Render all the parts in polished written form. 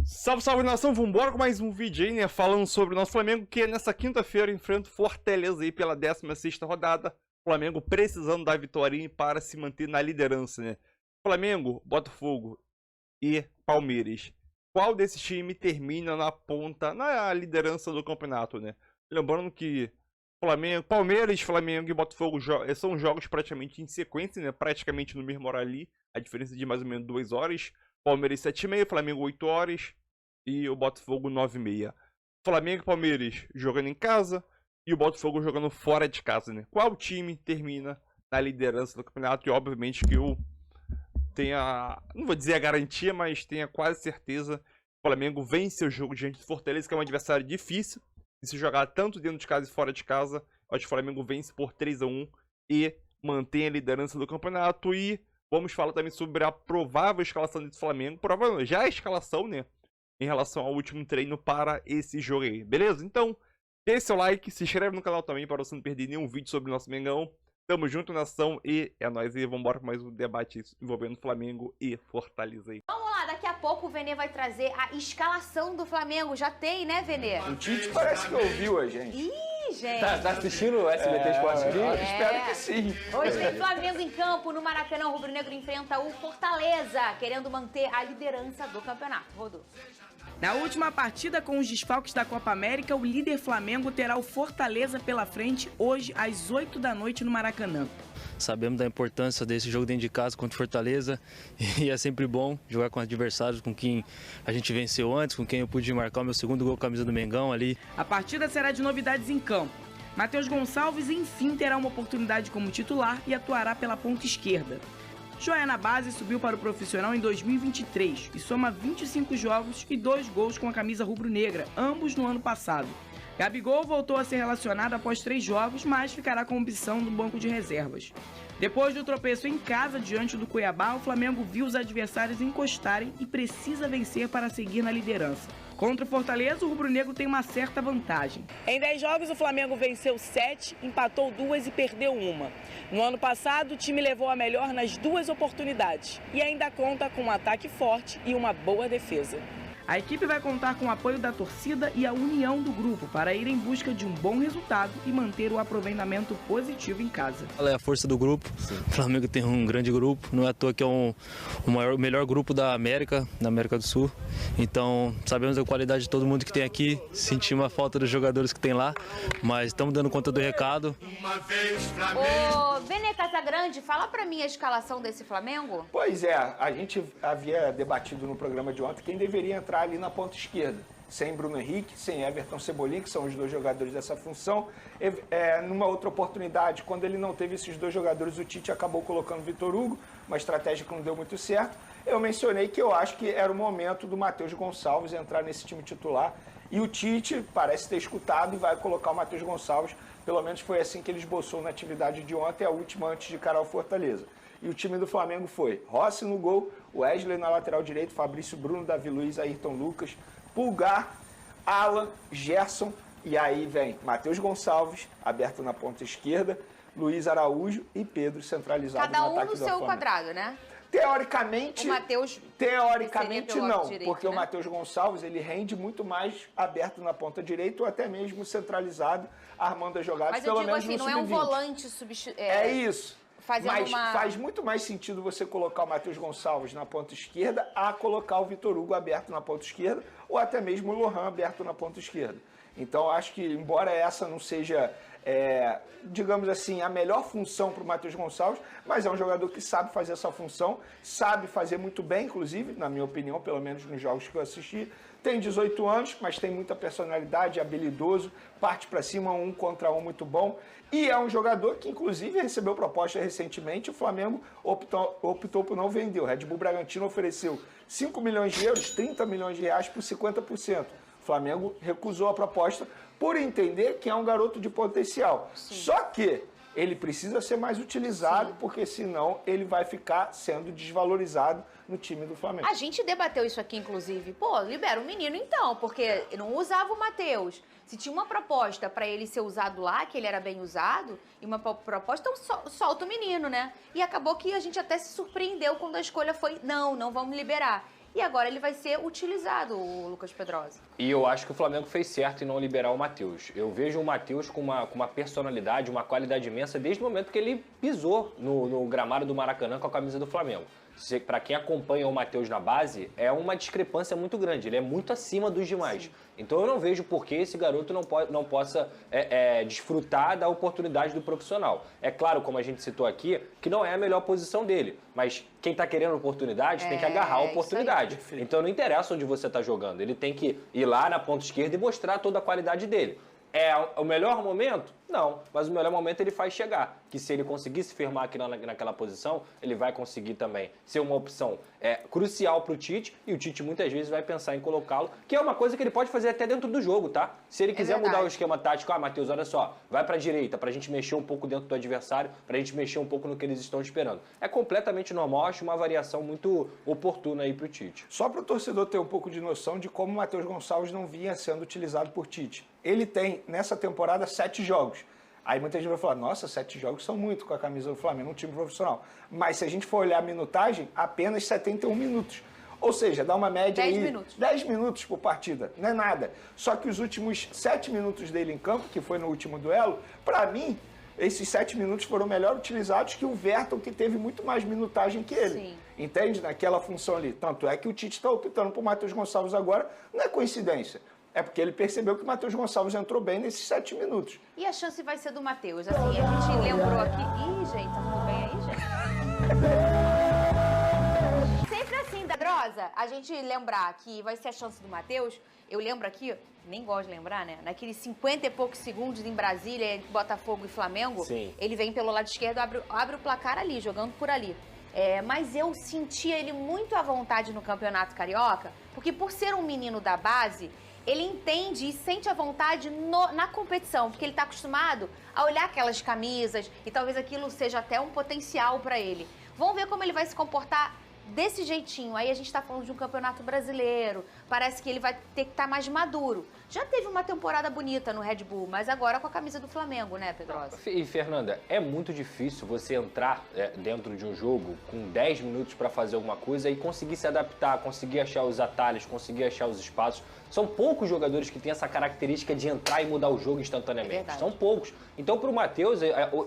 Salve, salve nação, vambora com mais um vídeo aí, né, falando sobre o nosso Flamengo, que nessa quinta-feira enfrenta o Fortaleza aí pela 16ª rodada. Flamengo precisando da vitória para se manter na liderança, né. Flamengo, Botafogo e Palmeiras. Qual desses times termina na ponta, na liderança do campeonato, né? Lembrando que Palmeiras, Flamengo e Botafogo são jogos praticamente em sequência, né, praticamente no mesmo horário ali, a diferença de mais ou menos 2 horas. Palmeiras 7h30, Flamengo 8 horas e o Botafogo 9h30. Flamengo e Palmeiras jogando em casa e o Botafogo jogando fora de casa, né? Qual time termina na liderança do campeonato? E obviamente que eu tenho não vou dizer a garantia, mas tenho quase certeza que o Flamengo vence o jogo diante do Fortaleza, que é um adversário difícil de se jogar tanto dentro de casa e fora de casa. Eu acho que o Flamengo vence por 3-1 e mantém a liderança do campeonato. E vamos falar também sobre a provável escalação desse Flamengo. Provavelmente já a escalação, né? Em relação ao último treino para esse jogo aí. Beleza? Então, deixe seu like, se inscreve no canal também para você não perder nenhum vídeo sobre o nosso Mengão. Tamo junto, nação, e é nóis. E vambora com mais um debate envolvendo Flamengo e Fortaleza aí. Vamos lá, daqui a pouco o Vene vai trazer a escalação do Flamengo. Já tem, né, Vene? O Tite parece que ouviu a gente. Ih, gente! Tá assistindo o SBT Esporte aqui? Espero que sim. Hoje tem Flamengo em campo, no Maracanã. O rubro-negro enfrenta o Fortaleza, querendo manter a liderança do campeonato. Rodou. Na última partida com os desfalques da Copa América, o líder Flamengo terá o Fortaleza pela frente hoje às 8 da noite no Maracanã. Sabemos da importância desse jogo dentro de casa contra o Fortaleza e é sempre bom jogar com adversários com quem a gente venceu antes, com quem eu pude marcar o meu segundo gol com a camisa do Mengão ali. A partida será de novidades em campo. Matheus Gonçalves, enfim, terá uma oportunidade como titular e atuará pela ponta esquerda. Joia na base subiu para o profissional em 2023 e soma 25 jogos e 2 gols com a camisa rubro-negra, ambos no ano passado. Gabigol voltou a ser relacionado após 3 jogos, mas ficará com opção do banco de reservas. Depois do tropeço em casa diante do Cuiabá, o Flamengo viu os adversários encostarem e precisa vencer para seguir na liderança. Contra o Fortaleza, o rubro-negro tem uma certa vantagem. Em 10 jogos, o Flamengo venceu 7, empatou 2 e perdeu 1. No ano passado, o time levou a melhor nas 2 oportunidades e ainda conta com um ataque forte e uma boa defesa. A equipe vai contar com o apoio da torcida e a união do grupo para ir em busca de um bom resultado e manter o aproveitamento positivo em casa. É a força do grupo. O Flamengo tem um grande grupo, não é à toa que é o melhor grupo da América do Sul. Então, sabemos da qualidade de todo mundo que tem aqui, sentimos a falta dos jogadores que tem lá, mas estamos dando conta do recado. Ô, Vene Casagrande, fala pra mim a escalação desse Flamengo. Pois é, a gente havia debatido no programa de ontem quem deveria entrar ali na ponta esquerda. Sem Bruno Henrique, sem Everton Cebolinha, que são os 2 jogadores dessa função. Numa outra oportunidade, quando ele não teve esses 2 jogadores, o Tite acabou colocando o Vitor Hugo, uma estratégia que não deu muito certo. Eu mencionei que eu acho que era o momento do Matheus Gonçalves entrar nesse time titular. E o Tite parece ter escutado e vai colocar o Matheus Gonçalves. Pelo menos foi assim que ele esboçou na atividade de ontem, a última antes de encarar o Fortaleza. E o time do Flamengo foi Rossi no gol, Wesley na lateral direito, Fabrício, Bruno, Davi Luiz, Ayrton Lucas, Pulgar, Alan, Gerson, e aí vem Matheus Gonçalves, aberto na ponta esquerda, Luiz Araújo e Pedro centralizado Cada no ataque um no do seu Flamengo. quadrado, né? Teoricamente, O Matheus teoricamente seria pelo não, lado direito, porque né? o Matheus Gonçalves ele rende muito mais aberto na ponta direita ou até mesmo centralizado, armando as jogadas, Mas eu pelo digo menos assim, no não é um sub-20. volante É isso. fazendo Mas uma... faz muito mais sentido você colocar o Matheus Gonçalves na ponta esquerda a colocar o Vitor Hugo aberto na ponta esquerda ou até mesmo o Lohan aberto na ponta esquerda. Então, acho que, embora essa não seja, digamos assim, a melhor função para o Matheus Gonçalves, mas é um jogador que sabe fazer essa função, sabe fazer muito bem, inclusive, na minha opinião, pelo menos nos jogos que eu assisti. Tem 18 anos, mas tem muita personalidade, é habilidoso, parte para cima, 1 contra 1 muito bom. E é um jogador que, inclusive, recebeu proposta recentemente. O Flamengo optou por não vender. O Red Bull Bragantino ofereceu 5 milhões de euros, 30 milhões de reais por 50%. O Flamengo recusou a proposta por entender que é um garoto de potencial. Sim. Só que ele precisa ser mais utilizado, sim, porque senão ele vai ficar sendo desvalorizado no time do Flamengo. A gente debateu isso aqui, inclusive. Pô, libera o menino então, porque não usava o Matheus. Se tinha uma proposta para ele ser usado lá, que ele era bem usado, e uma proposta, então solta o menino, né? E acabou que a gente até se surpreendeu quando a escolha foi, não vamos liberar. e agora ele vai ser utilizado, o Lucas Pedrosa. E eu acho que o Flamengo fez certo em não liberar o Matheus. Eu vejo o Matheus com uma personalidade, uma qualidade imensa desde o momento que ele pisou no gramado do Maracanã com a camisa do Flamengo. Para quem acompanha o Matheus na base, é uma discrepância muito grande. Ele é muito acima dos demais. Sim. Então eu não vejo por que esse garoto não possa desfrutar da oportunidade do profissional. É claro, como a gente citou aqui, que não é a melhor posição dele. Mas quem está querendo oportunidade tem que agarrar a oportunidade. Então não interessa onde você está jogando. Ele tem que ir lá na ponta esquerda e mostrar toda a qualidade dele. É o melhor momento? Não, mas o melhor momento ele faz chegar. Que se ele conseguir se firmar aqui naquela posição, ele vai conseguir também ser uma opção crucial para o Tite, e o Tite muitas vezes vai pensar em colocá-lo, que é uma coisa que ele pode fazer até dentro do jogo, tá? Se ele quiser mudar o esquema tático, Matheus, olha só, vai para a direita, para a gente mexer um pouco dentro do adversário, para a gente mexer um pouco no que eles estão esperando. É completamente normal, acho uma variação muito oportuna aí para o Tite. Só para o torcedor ter um pouco de noção de como o Matheus Gonçalves não vinha sendo utilizado por Tite. Ele tem, nessa temporada, 7 jogos. Aí muita gente vai falar, nossa, 7 jogos são muito com a camisa do Flamengo, um time profissional. Mas se a gente for olhar a minutagem, apenas 71 minutos. Ou seja, dá uma média 10 aí... minutos. 10 minutos por partida, não é nada. Só que os últimos 7 minutos dele em campo, que foi no último duelo, para mim, esses 7 minutos foram melhor utilizados que o Verton, que teve muito mais minutagem que ele. Sim. Entende? Naquela função ali. Tanto é que o Tite está optando por Matheus Gonçalves agora, não é coincidência. É porque ele percebeu que o Matheus Gonçalves entrou bem nesses 7 minutos. E a chance vai ser do Matheus? Assim, a gente lembrou aqui... Ih, gente, tá tudo bem aí, gente? Sempre assim, Pedrosa, a gente lembrar que vai ser a chance do Matheus. Eu lembro aqui, nem gosto de lembrar, né? Naqueles 50 e poucos segundos em Brasília, entre Botafogo e Flamengo, Sim. Ele vem pelo lado esquerdo, abre o placar ali, jogando por ali. Mas eu sentia ele muito à vontade no Campeonato Carioca, porque por ser um menino da base... Ele entende e sente a vontade na competição, porque ele está acostumado a olhar aquelas camisas e talvez aquilo seja até um potencial para ele. Vamos ver como ele vai se comportar desse jeitinho. Aí a gente está falando de um campeonato brasileiro, parece que ele vai ter que estar mais maduro. Já teve uma temporada bonita no Red Bull, mas agora com a camisa do Flamengo, né, Pedrosa? E, Fernanda, é muito difícil você entrar dentro de um jogo com 10 minutos para fazer alguma coisa e conseguir se adaptar, conseguir achar os atalhos, conseguir achar os espaços. São poucos jogadores que têm essa característica de entrar e mudar o jogo instantaneamente. São poucos. Então, para o Matheus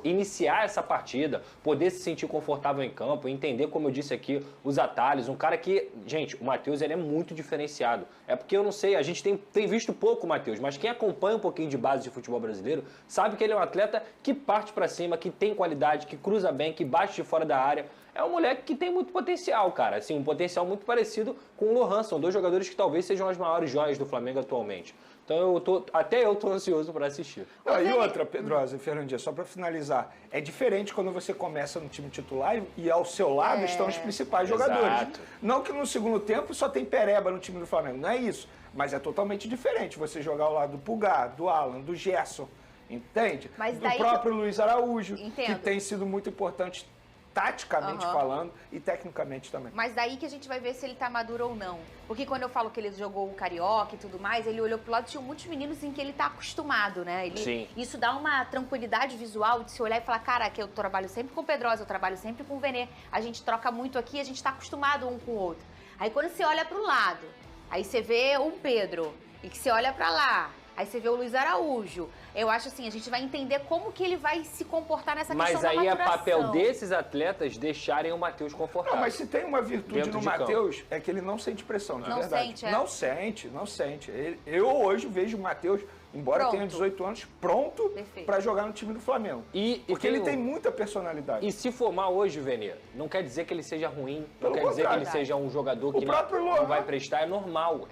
iniciar essa partida, poder se sentir confortável em campo, entender, como eu disse aqui, os atalhos, um cara que... Gente, o Matheus, ele é muito diferenciado. É porque eu não sei, a gente tem visto pouco o Matheus, mas quem acompanha um pouquinho de base de futebol brasileiro sabe que ele é um atleta que parte para cima, que tem qualidade, que cruza bem, que bate de fora da área. É um moleque que tem muito potencial, cara. Assim, um potencial muito parecido com o Lohan. São dois jogadores que talvez sejam as maiores joias do Flamengo atualmente. Então até eu tô ansioso para assistir. E outra, Pedrosa e Fernandinha, só para finalizar, é diferente quando você começa no time titular e ao seu lado estão os principais jogadores. Não que no segundo tempo só tem pereba no time do Flamengo, não é isso. Mas é totalmente diferente você jogar ao lado do Pulgar, do Alan, do Gerson, entende? Mas do próprio Luiz Araújo, Entendo. que tem sido muito importante taticamente falando e tecnicamente também. Mas daí que a gente vai ver se ele tá maduro ou não. Porque quando eu falo que ele jogou o Carioca e tudo mais, ele olhou pro lado e tinha muitos meninos em que ele tá acostumado, né? Sim. Isso dá uma tranquilidade visual de se olhar e falar, cara, que eu trabalho sempre com o Pedrosa, eu trabalho sempre com o Venê, a gente troca muito aqui, a gente tá acostumado um com o outro. Aí quando você olha pro lado, aí você vê um Pedro, e que você olha pra lá, aí você vê o Luiz Araújo. Eu acho assim, a gente vai entender como que ele vai se comportar nessa questão da maturação. Mas aí é papel desses atletas deixarem o Matheus confortável. Não, mas se tem uma virtude no Matheus, é que ele não sente pressão, na verdade. Sente, Não sente. Eu hoje vejo o Matheus, embora tenha 18 anos, pronto para jogar no time do Flamengo. Porque ele tem muita personalidade. E se formar hoje, Venê, não quer dizer que ele seja ruim, não quer dizer que ele seja um jogador que não vai prestar. É normal.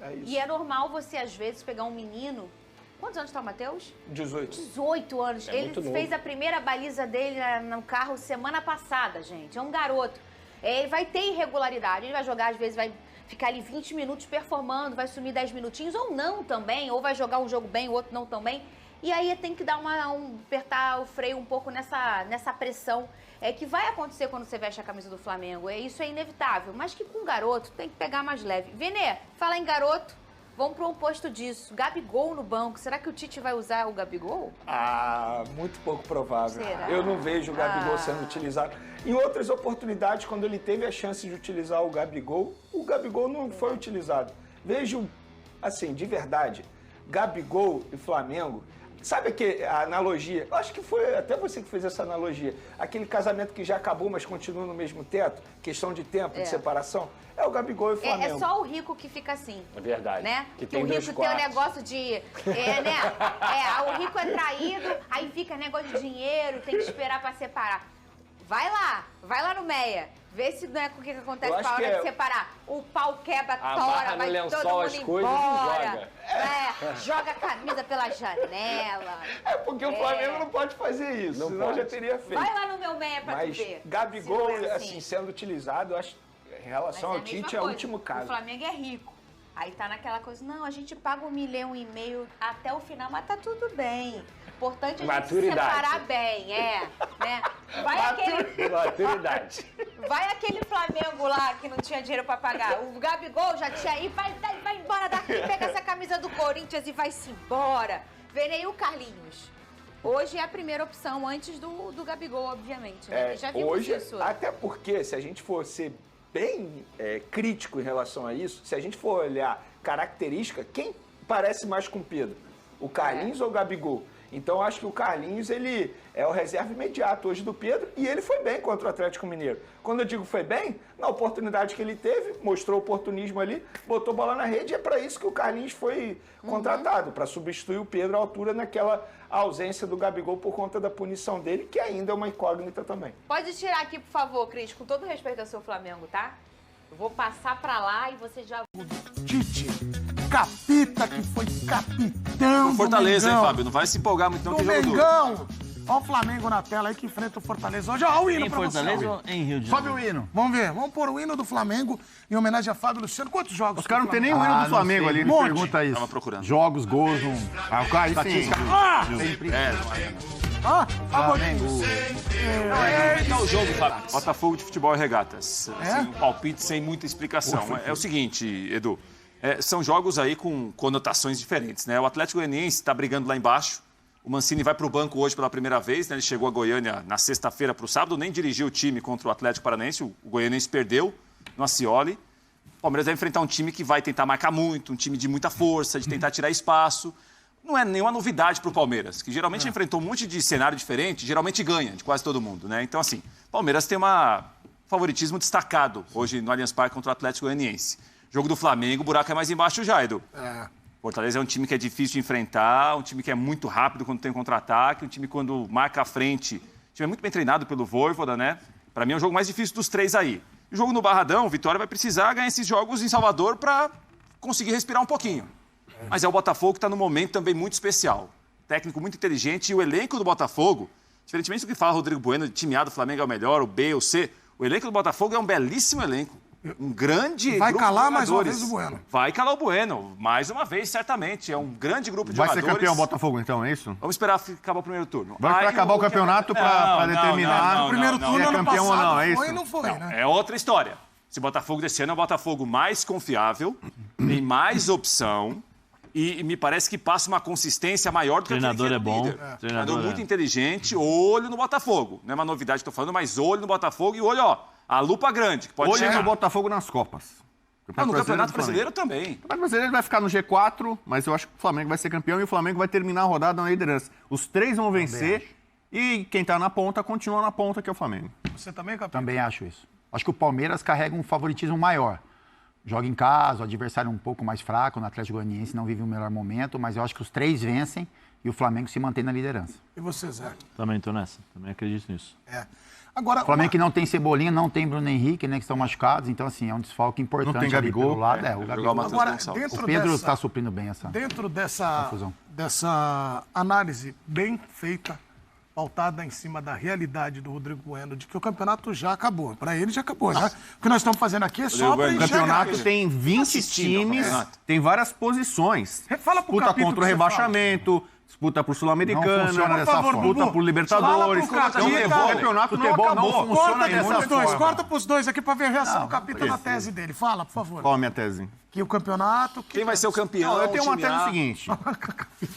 É isso. E é normal você, às vezes, pegar um menino... Quantos anos tá o Matheus? 18. 18 anos. Ele fez a primeira baliza dele no carro semana passada, gente. É um garoto. Ele vai ter irregularidade. Ele vai jogar, às vezes, vai ficar ali 20 minutos performando, vai sumir 10 minutinhos, ou não também, ou vai jogar um jogo bem, o outro não tão bem. E aí tem que dar apertar o freio um pouco nessa pressão que vai acontecer quando você veste a camisa do Flamengo. Isso é inevitável, mas que com garoto tem que pegar mais leve. Venê, fala em garoto. Vamos para o oposto disso. Gabigol no banco. Será que o Tite vai usar o Gabigol? Muito pouco provável. Será? Eu não vejo o Gabigol sendo utilizado. Em outras oportunidades, quando ele teve a chance de utilizar o Gabigol não foi utilizado. Vejo, assim, de verdade, Gabigol e Flamengo. Sabe a analogia? Eu acho que foi até você que fez essa analogia. Aquele casamento que já acabou, mas continua no mesmo teto, questão de tempo, de separação. É o Gabigol e o Flamengo. É só o rico que fica assim. É verdade. Né? Que o rico tem o negócio de... o rico é traído, aí fica negócio de dinheiro, tem que esperar pra separar. Vai lá no Meia. Vê se não é o que acontece pra hora de separar. O pau quebra, tora, vai lençol, todo mundo as coisas embora. Joga a camisa pela janela. É porque o Flamengo não pode fazer isso, senão já teria feito. Vai lá no meu Meia pra tu ver. Gabigol, Se não é assim, sendo utilizado, eu acho, em relação ao Tite, é o último caso. O Flamengo é rico. Aí tá naquela coisa, não, a gente paga 1,5 milhão até o final, mas tá tudo bem. Importante a gente se separar bem, né? Maturidade. Vai aquele Flamengo lá que não tinha dinheiro pra pagar. O Gabigol já tinha aí, vai embora daqui, pega essa camisa do Corinthians e vai-se embora. Vem aí o Carlinhos. Hoje é a primeira opção, antes do Gabigol, obviamente. Né? Já vimos hoje, isso. Até porque, se a gente for ser bem crítico em relação a isso, se a gente for olhar característica, quem parece mais com o Pedro? O Carlinhos ou o Gabigol? Então, acho que o Carlinhos, ele é o reserva imediato hoje do Pedro e ele foi bem contra o Atlético Mineiro. Quando eu digo foi bem, na oportunidade que ele teve, mostrou oportunismo ali, botou bola na rede e é para isso que o Carlinhos foi contratado, para substituir o Pedro à altura naquela ausência do Gabigol por conta da punição dele, que ainda é uma incógnita também. Pode tirar aqui, por favor, Cris, com todo respeito ao seu Flamengo, tá? Eu vou passar para lá e você já... Tite, capita que foi capitão do Fortaleza, Mengão. hein, Fábio? Não vai se empolgar muito não, Do que jogo duro. Mengão. Olha o Flamengo na tela aí que enfrenta o Fortaleza. Hoje, ó, o hino pra você. Fortaleza ou em Rio de Sobe Janeiro? o hino. Vamos ver. Vamos pôr o hino do Flamengo em homenagem a Fábio Luciano. Quantos jogos? Os caras não tem nem o o hino do Flamengo ali, ele Monte. pergunta isso. Tava procurando. Jogos, gols, aí sim. Qual o jogo, Fábio? Botafogo de futebol e regatas. Assim, um palpite sem muita explicação. É o seguinte, Edu. São jogos aí com conotações diferentes, né? O Atlético Goianiense está brigando lá embaixo. O Mancini vai para o banco hoje pela primeira vez, né? Ele chegou a Goiânia na sexta-feira para o sábado, nem dirigiu o time contra o Atlético Paranaense. O Goianiense perdeu no Ascioli. O Palmeiras vai enfrentar um time que vai tentar marcar muito, um time de muita força, de tentar tirar espaço. Não é nenhuma novidade para o Palmeiras, que geralmente enfrentou um monte de cenário diferente, geralmente ganha de quase todo mundo, né? Então, assim, o Palmeiras tem um favoritismo destacado hoje no Allianz Parque contra o Atlético Goianiense. Jogo do Flamengo, o buraco é mais embaixo já, Edu. Fortaleza é um time que é difícil de enfrentar, um time que é muito rápido quando tem contra-ataque, um time quando marca a frente. O time é muito bem treinado pelo Vojvoda, né? Para mim é o jogo mais difícil dos três aí. O jogo no Barradão, o Vitória vai precisar ganhar esses jogos em Salvador para conseguir respirar um pouquinho. Mas é o Botafogo que está num momento também muito especial. Técnico muito inteligente e o elenco do Botafogo, diferentemente do que fala Rodrigo Bueno, de time A do Flamengo é o melhor, o B, o C, o elenco do Botafogo é um belíssimo elenco. Um grande Vai grupo calar de mais uma jogadores. vez o Bueno. Vai calar o Bueno, mais uma vez, certamente. É um grande grupo de Vai jogadores. ser campeão o Botafogo, então, é isso? Vamos esperar acabar o primeiro turno. Vai esperar acabar o campeonato para determinar não, O primeiro não, turno se é ano campeão ou passado não, é isso? foi e não foi, né? É outra história. Esse Botafogo desse ano é o Botafogo mais confiável, tem mais opção e me parece que passa uma consistência maior do que Treinador aquele é bom. Treinador muito inteligente, olho no Botafogo. Não é uma novidade que eu tô falando, mas olho no Botafogo e olho, ó, a lupa grande, que pode Olho chegar. no Botafogo nas Copas. No Campeonato do Flamengo. Brasileiro também. O Campeonato Brasileiro vai ficar no G4, mas eu acho que o Flamengo vai ser campeão e o Flamengo vai terminar a rodada na liderança. Os três vão vencer e quem tá na ponta continua na ponta, que é o Flamengo. Você também, capitão? Também acho isso. Acho que o Palmeiras carrega um favoritismo maior. Joga em casa, o adversário um pouco mais fraco, no Atlético Goianiense não vive o melhor momento, mas eu acho que os três vencem e o Flamengo se mantém na liderança. E você, Zé? Também tô nessa. Também acredito nisso. Agora, O Flamengo que não tem Cebolinha, não tem Bruno Henrique, né, que estão machucados, então assim, é um desfalque importante Não tem ali Gabigol. pelo lado. O Jogar Gabigol. o Matheus agora Gonçalves. O Pedro está suprindo bem essa. dentro dessa confusão. análise bem feita, pautada em cima da realidade do Rodrigo Bueno, de que o campeonato já acabou. Para ele já acabou. Já. O que nós estamos fazendo aqui é só para O enxergar. campeonato tem 20 Assistindo ao times, campeonato. tem várias posições. Fala pro Disputa capítulo contra o que você rebaixamento, disputa por Não Sul-Americana, funciona dessa forma. disputa por Libertadores. Fala pro Então, Capita. o campeonato não Futebol acabou. não funciona Corta dessa pros dois, forma. corta pros dois aqui pra ver a reação Não, do Capita na tese dele. Fala, por favor. Qual a minha tese? Que o campeonato... Quem vai ser o campeão? Não, eu tenho uma time tese A? seguinte.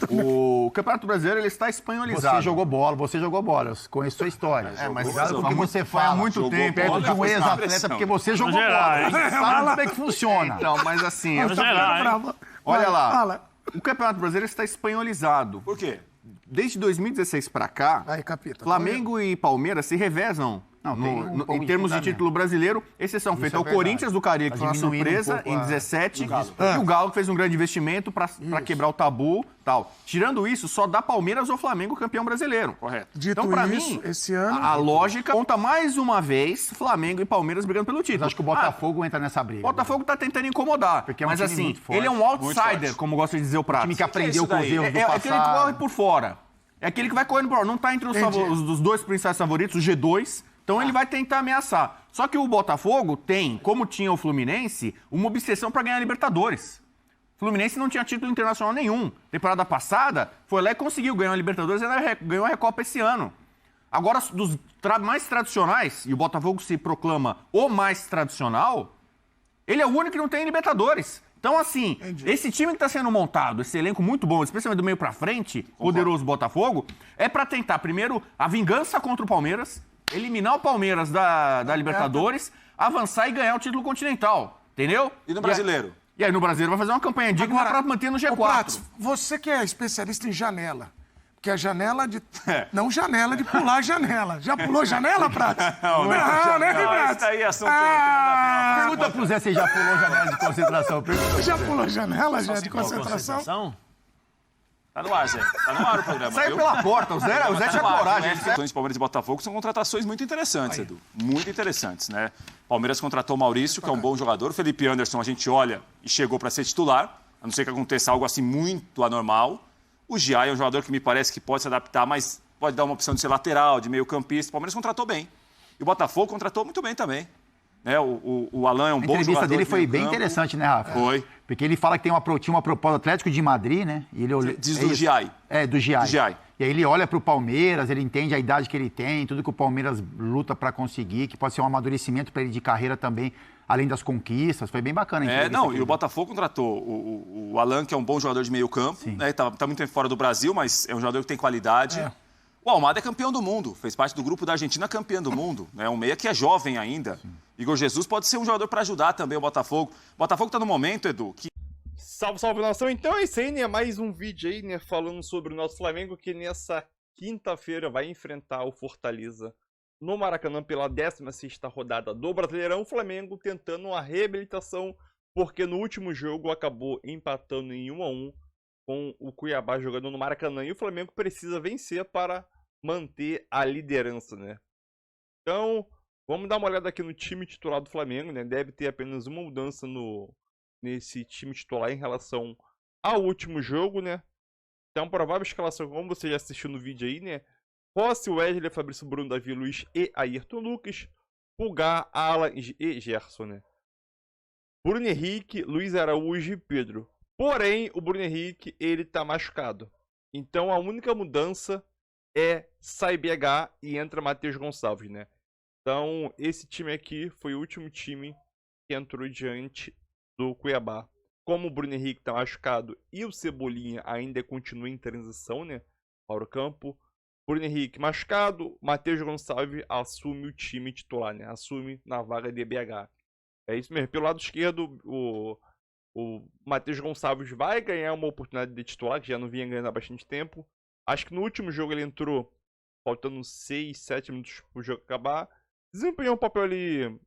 O Campeonato Brasileiro ele está espanholizado. Você jogou bola, eu conheço sua história. mas Cuidado com o que jogou. você Foi há fala. muito Jogou tempo, perto bola, de um foi ex-atleta, expressão. porque você jogou geral, bola. hein? Sabe como é que funciona. Então, mas assim, Tá ficando bravo. olha lá. Fala. O Campeonato Brasileiro está espanholizado. Por quê? Desde 2016 para cá, Aí, Capita. Flamengo e Palmeiras se revezam. Não, tem um pouco em de termos de fundamento. título brasileiro, exceção feita é ao verdade. Corinthians do Caribe, que Tá foi uma diminuindo um surpresa pouco em a- 17, o e o Galo que fez um grande investimento para quebrar o tabu tal. Tirando isso, só dá Palmeiras ou Flamengo campeão brasileiro. Correto. Dito Então, pra isso, mim, esse ano... a lógica conta mais uma vez Flamengo e Palmeiras brigando pelo Mas título. acho que o Botafogo entra nessa briga. O Botafogo tá tentando incomodar. Porque é um mas time assim, muito forte. ele é um outsider, como gosta de dizer o Prato. time que aprendeu isso com os daí? erros do É aquele que passado. corre por fora. É aquele que vai correndo por fora. Não tá entre os dois principais favoritos, o G2. Então ele vai tentar ameaçar. Só que o Botafogo tem, como tinha o Fluminense, uma obsessão para ganhar a Libertadores. O Fluminense não tinha título internacional nenhum. Temporada passada, foi lá e conseguiu ganhar a Libertadores e ainda ganhou a Recopa esse ano. Agora, dos mais tradicionais, e o Botafogo se proclama o mais tradicional, ele é o único que não tem Libertadores. Então, assim, esse time que está sendo montado, esse elenco muito bom, especialmente do meio para frente, poderoso Botafogo, é para tentar, primeiro, a vingança contra o Palmeiras, eliminar o Palmeiras da Libertadores, avançar e ganhar o título continental. Entendeu? E no brasileiro? E aí no brasileiro vai fazer uma campanha digna para manter no G4. Ô, Pratos, você que é especialista em janela, que é janela de... Não janela de pular janela. Já pulou janela, Pratos? Não, né, Pratos? Isso aí é assunto Pergunta pro Zé se já pulou janela de concentração. Pergunta. Já pulou janela já de concentração? Tá no ar, Zé. Tá no ar o programa. Saiu viu? pela porta, o Zé tinha coragem. As questões de Palmeiras e Botafogo são contratações muito interessantes, Edu. Muito interessantes, né? Palmeiras contratou o Maurício, que é um bom jogador. O Felipe Anderson, a gente olha e chegou para ser titular, a não ser que aconteça algo assim muito anormal. O Giai é um jogador que me parece que pode se adaptar, mas pode dar uma opção de ser lateral, de meio campista. O Palmeiras contratou bem. E o Botafogo contratou muito bem também. Né? O Alan é um bom jogador. A entrevista dele de foi meio bem campo. interessante, né, Rafa? Foi. Porque ele fala que tinha uma proposta do Atlético de Madrid, né? E ele Diz do Giai. Do Giai. Do Giai. E aí ele olha pro Palmeiras, ele entende a idade que ele tem, tudo que o Palmeiras luta para conseguir, que pode ser um amadurecimento para ele de carreira também, além das conquistas. Foi bem bacana a entrevista que E ele o deu. Botafogo contratou o Alan, que é um bom jogador de meio campo, né? Tá muito fora do Brasil, mas é um jogador que tem qualidade. O Almada é campeão do mundo, fez parte do grupo da Argentina campeã do mundo, né? Um meia que é jovem ainda. Igor Jesus pode ser um jogador para ajudar também o Botafogo. O Botafogo tá no momento, Edu, que... Salve, salve, nação. Então é isso aí, né? Mais um vídeo aí, né? Falando sobre o nosso Flamengo, que nessa quinta-feira vai enfrentar o Fortaleza no Maracanã pela 16ª rodada do Brasileirão. O Flamengo tentando uma reabilitação, porque no último jogo acabou empatando em 1-1 com o Cuiabá jogando no Maracanã. E o Flamengo precisa vencer para manter a liderança, né? Então, vamos dar uma olhada aqui no time titular do Flamengo, né? Deve ter apenas uma mudança nesse time titular em relação ao último jogo, né? Então, provável escalação, como você já assistiu no vídeo aí, né? Rossi, Wesley, Fabrício, Bruno, Davi, Luiz e Ayrton Lucas. Pulgar, Alan e Gerson, né? Bruno Henrique, Luiz Araújo e Pedro. Porém, o Bruno Henrique, ele tá machucado. Então, a única mudança é sai BH e entra Matheus Gonçalves, né? Então, esse time aqui foi o último time que entrou diante do Cuiabá. Como o Bruno Henrique está machucado e o Cebolinha ainda continua em transição, né, para o campo. Bruno Henrique machucado, Matheus Gonçalves assume o time titular, né? Assume na vaga de BH. É isso mesmo. Pelo lado esquerdo, o Matheus Gonçalves vai ganhar uma oportunidade de titular, que já não vinha ganhando há bastante tempo. Acho que no último jogo ele entrou faltando 6, 7 minutos para o jogo acabar. Desempenhou um papel ali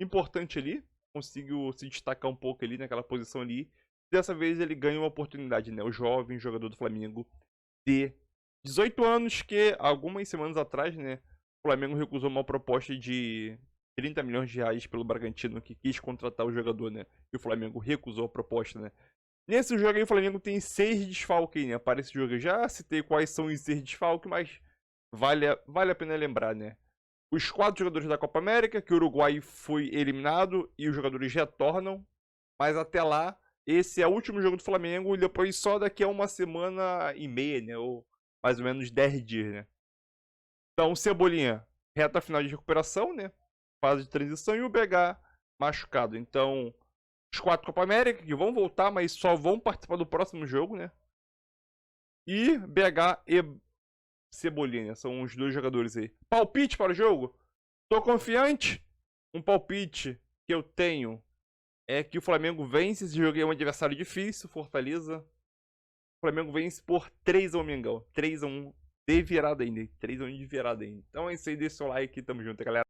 importante ali. Conseguiu se destacar um pouco ali naquela posição ali. Dessa vez ele ganha uma oportunidade, né? O jovem jogador do Flamengo de 18 anos, que algumas semanas atrás, né? O Flamengo recusou uma proposta de 30 milhões de reais pelo Bragantino, que quis contratar o jogador, né? E o Flamengo recusou a proposta, né? Nesse jogo aí o Flamengo tem 6 desfalques, né? Para esse jogo eu já citei quais são os 6 desfalques, mas vale a pena lembrar, né? Os 4 jogadores da Copa América, que o Uruguai foi eliminado e os jogadores retornam. Mas até lá, esse é o último jogo do Flamengo e depois só daqui a 1,5 né? Ou mais ou menos 10 dias, né? Então, Cebolinha, reta final de recuperação, né? Fase de transição e o BH machucado. Então, os 4 Copa América que vão voltar, mas só vão participar do próximo jogo, né? E BH e Cebolinha, são os 2 jogadores aí. Palpite para o jogo? Tô confiante. Um palpite que eu tenho é que o Flamengo vence. Esse jogo é um adversário difícil, Fortaleza. O Flamengo vence por 3-1, Mengão. 3-1 de virada ainda. 3-1 de virada ainda. Então é isso aí, deixa o seu like. Tamo junto, galera.